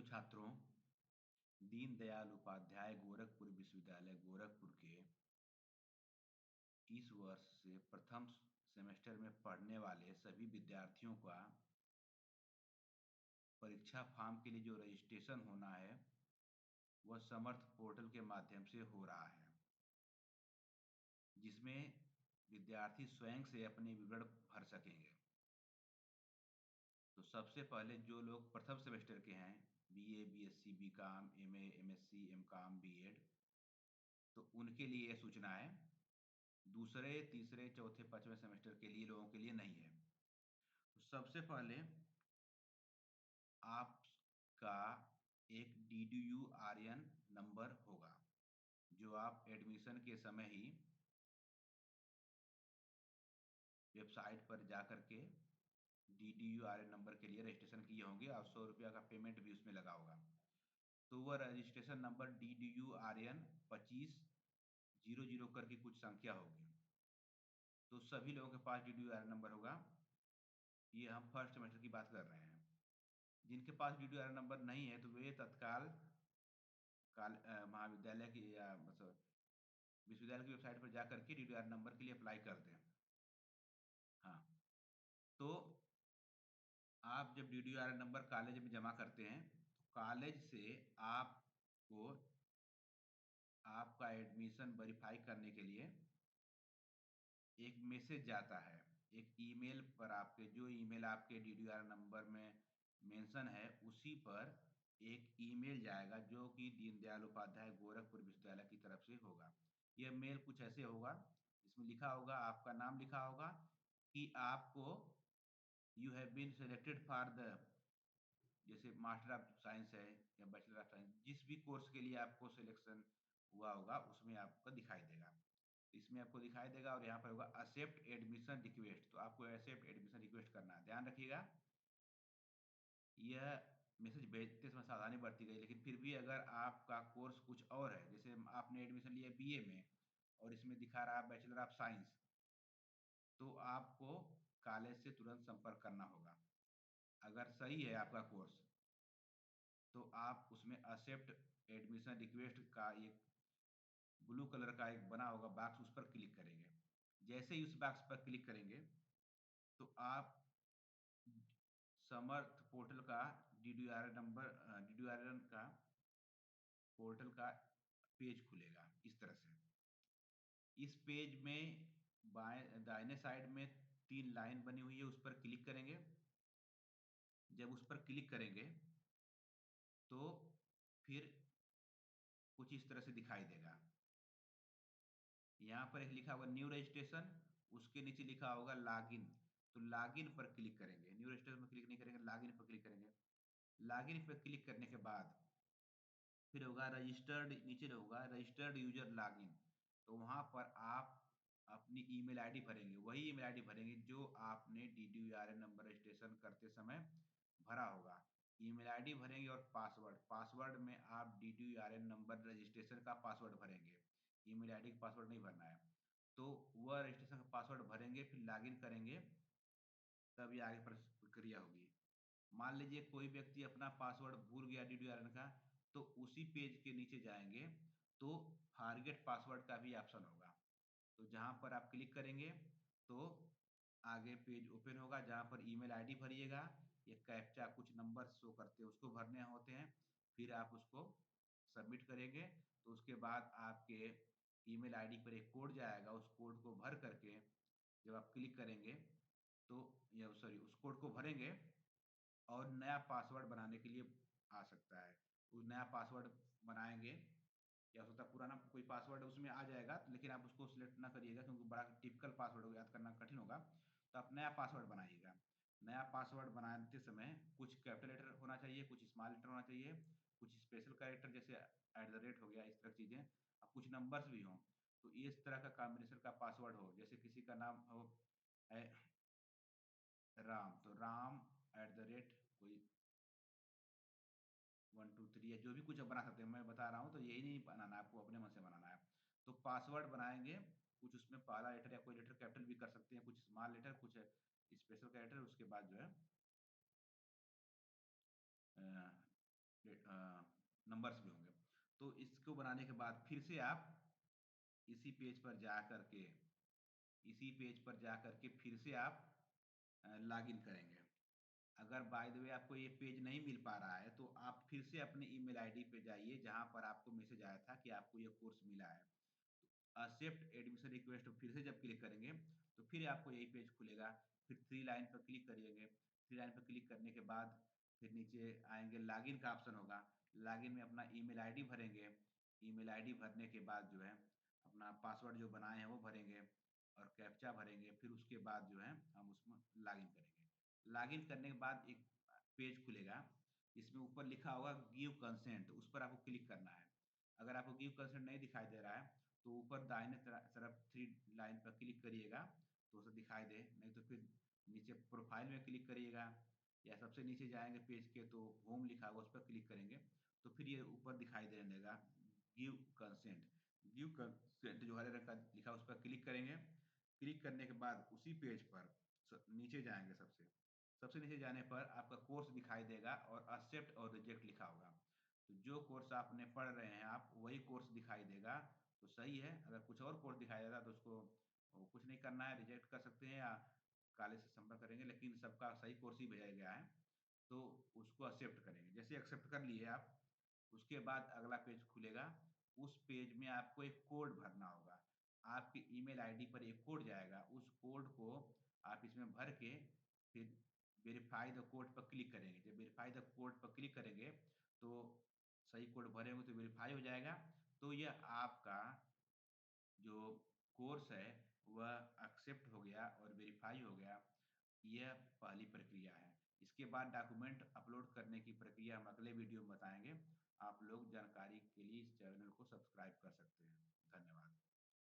Hello छात्रों, दीनदयाल उपाध्याय गोरखपुर विश्वविद्यालय गोरखपुर के इस वर्ष से प्रथम सेमेस्टर में पढ़ने वाले सभी विद्यार्थियों का परीक्षा फॉर्म के लिए जो रजिस्ट्रेशन होना है वह समर्थ पोर्टल के माध्यम से हो रहा है, जिसमें विद्यार्थी स्वयं से अपने विवरण भर सकेंगे। तो सबसे पहले जो लोग प्रथम सेमेस्टर के हैं, BA, BSc, BCom, MA, MSc, MCom, BEd, तो उनके लिए यह सूचना है। दूसरे, तीसरे, चौथे, पांचवें सेमेस्टर के लिए लोगों के लिए नहीं है। तो सबसे पहले आपका एक DDU-RN नंबर होगा, जो आप एडमिशन के समय ही वेबसाइट पर जा करके DDU-RN नंबर के लिए रजिस्ट्रेशन किए होंगे और 100 रुपया का पेमेंट भी उसमें लगा होगा। तो वह रजिस्ट्रेशन नंबर DDU-RN 2500 करके कुछ संख्या होगी। तो सभी लोगों के पास DDU-RN नंबर होगा। ये हम फर्स्ट सेमेस्टर की बात कर रहे हैं। जिनके पास DDU-RN नंबर नहीं है तो वे तत्काल महाविद्यालय की या मतलब विश्वविद्यालय की वेबसाइट पर जा करके DDU-RN नंबर के लिए अप्लाई कर दें। हाँ, तो आप जब DDU-RN नंबर कॉलेज में जमा करते हैं तो कॉलेज से आपको आपका एडमिशन वेरीफाई करने के लिए एक मैसेज जाता है। एक ईमेल पर आपके जो ईमेल आपके DDU-RN नंबर में मेंशन है उसी पर एक ईमेल जाएगा, जो कि दीनदयाल उपाध्याय गोरखपुर विश्वविद्यालय की तरफ से होगा। यह मेल कुछ ऐसे होगा, इसमें लिखा होगा, आपका नाम लिखा होगा कि आपको you have been selected for the, जैसे मास्टर ऑफ साइंस है या बैचलर ऑफ साइंस, जिस भी कोर्स के लिए आपको सिलेक्शन हुआ होगा उसमें आपको दिखाई देगा। इसमें आपको दिखाई देगा और यहाँ पर होगा एक्सेप्ट एडमिशन रिक्वेस्ट, तो आपको एक्सेप्ट एडमिशन रिक्वेस्ट करना है। ध्यान रखिएगा, यह मैसेज भेजते समय सावधानी बरती गई, लेकिन फिर भी अगर आपका कोर्स कुछ और है, जैसे आपने एडमिशन लिया बीए में और इसमें दिखा रहा है बैचलर ऑफ साइंस, तो आपको कॉलेज से तुरंत संपर्क करना होगा। अगर सही है आपका कोर्स तो आप उसमें एक्सेप्ट एडमिशन रिक्वेस्ट का एक ब्लू कलर का एक बना होगा बॉक्स, उस पर क्लिक करेंगे। जैसे ही उस बॉक्स पर क्लिक करेंगे तो आप समर्थ पोर्टल का DDU-RN का पोर्टल का पेज खुलेगा इस तरह से। इस पेज में बाएं दाहिने साइड में 3 लाइन बनी हुई है, उस पर क्लिक करेंगे। जब उस पर क्लिक करेंगे तो फिर कुछ इस तरह से दिखाई देगा। यहाँ पर एक लिखा होगा न्यू रजिस्ट्रेशन, उसके नीचे लिखा होगा लॉगिन, तो लॉगिन पर क्लिक करेंगे। न्यू रजिस्ट्रेशन पर क्लिक नहीं करेंगे, लॉगिन पर क्लिक करेंगे। लॉगिन पर क्लिक करने के बाद फिर होगा रजिस्टर्ड, नीचे होगा रजिस्टर्ड यूजर लॉगिन, तो वहाँ पर आप अपनी ईमेल आईडी भरेंगे, वही ईमेल आईडी भरेंगे जो आपने DDU-RN नंबर रजिस्ट्रेशन करते समय भरा होगा। ईमेल आईडी भरेंगे और पासवर्ड, पासवर्ड में आप DDU-RN नंबर रजिस्ट्रेशन का पासवर्ड भरेंगे, ईमेल आईडी का पासवर्ड नहीं भरना है। तो वह रजिस्ट्रेशन का पासवर्ड भरेंगे, फिर लॉगिन करेंगे, तब ये आगे प्रक्रिया होगी। मान लीजिए कोई व्यक्ति अपना पासवर्ड भूल गया DDU-RN का, तो उसी पेज के नीचे जाएंगे तो फॉरगेट पासवर्ड का भी ऑप्शन होगा। तो जहाँ पर आप क्लिक करेंगे तो आगे पेज ओपन होगा, जहाँ पर ईमेल आईडी भरिएगा, ये कैप्चा कुछ नंबर शो करते हैं उसको भरने होते हैं, फिर आप उसको सबमिट करेंगे। तो उसके बाद आपके ईमेल आईडी पर एक कोड जाएगा, उस कोड को भर करके जब आप क्लिक करेंगे तो या सॉरी उस कोड को भरेंगे और नया पासवर्ड बनाने के लिए आ सकता है। वो नया पासवर्ड बनाएँगे, या हो सकता है पुराना कोई पासवर्ड उसमें आ जाएगा, लेकिन आप उसको सिलेक्ट ना करिएगा क्योंकि बड़ा टिपिकल पासवर्ड हो, याद करना कठिन होगा। तो आप नया पासवर्ड बनाइएगा। नया पासवर्ड बनाते समय कुछ कैपिटल लेटर होना चाहिए, कुछ स्मॉल लेटर होना चाहिए, कुछ स्पेशल कैरेक्टर जैसे @ हो गया, इस तरह की चीज़ें, और कुछ नंबर्स भी हों। तो इस तरह का कॉम्बिनेशन का पासवर्ड हो, जैसे किसी का नाम हो है राम, तो राम कोई 1 2 3 या जो भी कुछ आप बना सकते हैं, मैं बता रहा हूँ, तो यही नहीं बनाना है, आपको अपने मन से बनाना है। तो पासवर्ड बनाएँगे, कुछ उसमें पहला लेटर या कोई लेटर कैपिटल भी कर सकते हैं, कुछ स्मॉल लेटर, कुछ स्पेशल कैरेक्टर, उसके बाद जो है अ, नंबर्स भी होंगे। तो इसको बनाने के बाद फिर से आप इसी पेज पर जा कर के इसी पेज पर जा कर के फिर से आप लॉगिन करेंगे। अगर बाय द वे आपको ये पेज नहीं मिल पा रहा है, तो आप फिर से अपने ईमेल आईडी पे जाइए, जहाँ पर आपको मैसेज आया था कि आपको ये कोर्स मिला है। एक्सेप्ट एडमिशन रिक्वेस्ट फिर से जब क्लिक करेंगे, तो फिर आपको यही पेज खुलेगा। फिर 3 लाइन पर क्लिक करिएगे। 3 लाइन पर क्लिक करने के बाद फिर नीचे आएँगे, लॉगिन का ऑप्शन होगा। लॉगिन में अपना ईमेल आईडी भरेंगे। ईमेल आईडी भरने के बाद जो है, अपना पासवर्ड जो बनाए हैं वो भरेंगे और कैप्चा भरेंगे। फिर उसके बाद जो है हम उसमें लॉगिन करेंगे। लॉगिन करने के बाद एक पेज खुलेगा, जिसमें ऊपर लिखा होगा गिव कंसेंट, उस पर आपको क्लिक करना है। अगर आपको गिव कंसेंट नहीं दिखाई दे रहा है, तो ऊपर दाहिने तरफ 3 लाइन पर क्लिक करिएगा, तो उसे दिखाई दे, नहीं तो फिर नीचे प्रोफाइल में क्लिक करिएगा या सबसे नीचे जाएँगे पेज के तो होम लिखा होगा, उस पर क्लिक करेंगे, तो फिर ये ऊपर दिखाई देने लगेगा गिव कंसेंट। गिव कंसेंट जो हरे रंग का लिखा है, उस पर क्लिक करेंगे। क्लिक करने के बाद उसी पेज पर नीचे जाएँगे सबसे। सबसे नीचे जाने पर आपका कोर्स दिखाई देगा और एक्सेप्ट और रिजेक्ट लिखा होगा। तो जो कोर्स आपने पढ़ रहे हैं आप, वही कोर्स दिखाई देगा, तो सही है। अगर कुछ और कोर्स दिखाई देगा तो उसको कुछ नहीं करना है, रिजेक्ट कर सकते हैं या कॉलेज से संपर्क करेंगे, लेकिन सबका सही कोर्स ही भेजा गया है, तो उसको एक्सेप्ट करेंगे। जैसे एक्सेप्ट कर लिए आप, उसके बाद अगला पेज खुलेगा। उस पेज में आपको एक कोड भरना होगा। आपकी ईमेल आईडी पर एक कोड जाएगा, उस कोड को आप इसमें भर के फिर वेरीफाई द कोड पर क्लिक करेंगे। जब वेरीफाई द कोड पर क्लिक करेंगे, तो सही कोड भरे होंगे तो वेरीफाई हो जाएगा। तो यह आपका जो कोर्स है, वह एक्सेप्ट हो गया और वेरीफाई हो गया। यह पहली प्रक्रिया है। इसके बाद डॉक्यूमेंट अपलोड करने की प्रक्रिया हम अगले वीडियो में बताएँगे। आप लोग जानकारी के लिए इस चैनल को सब्सक्राइब कर सकते हैं।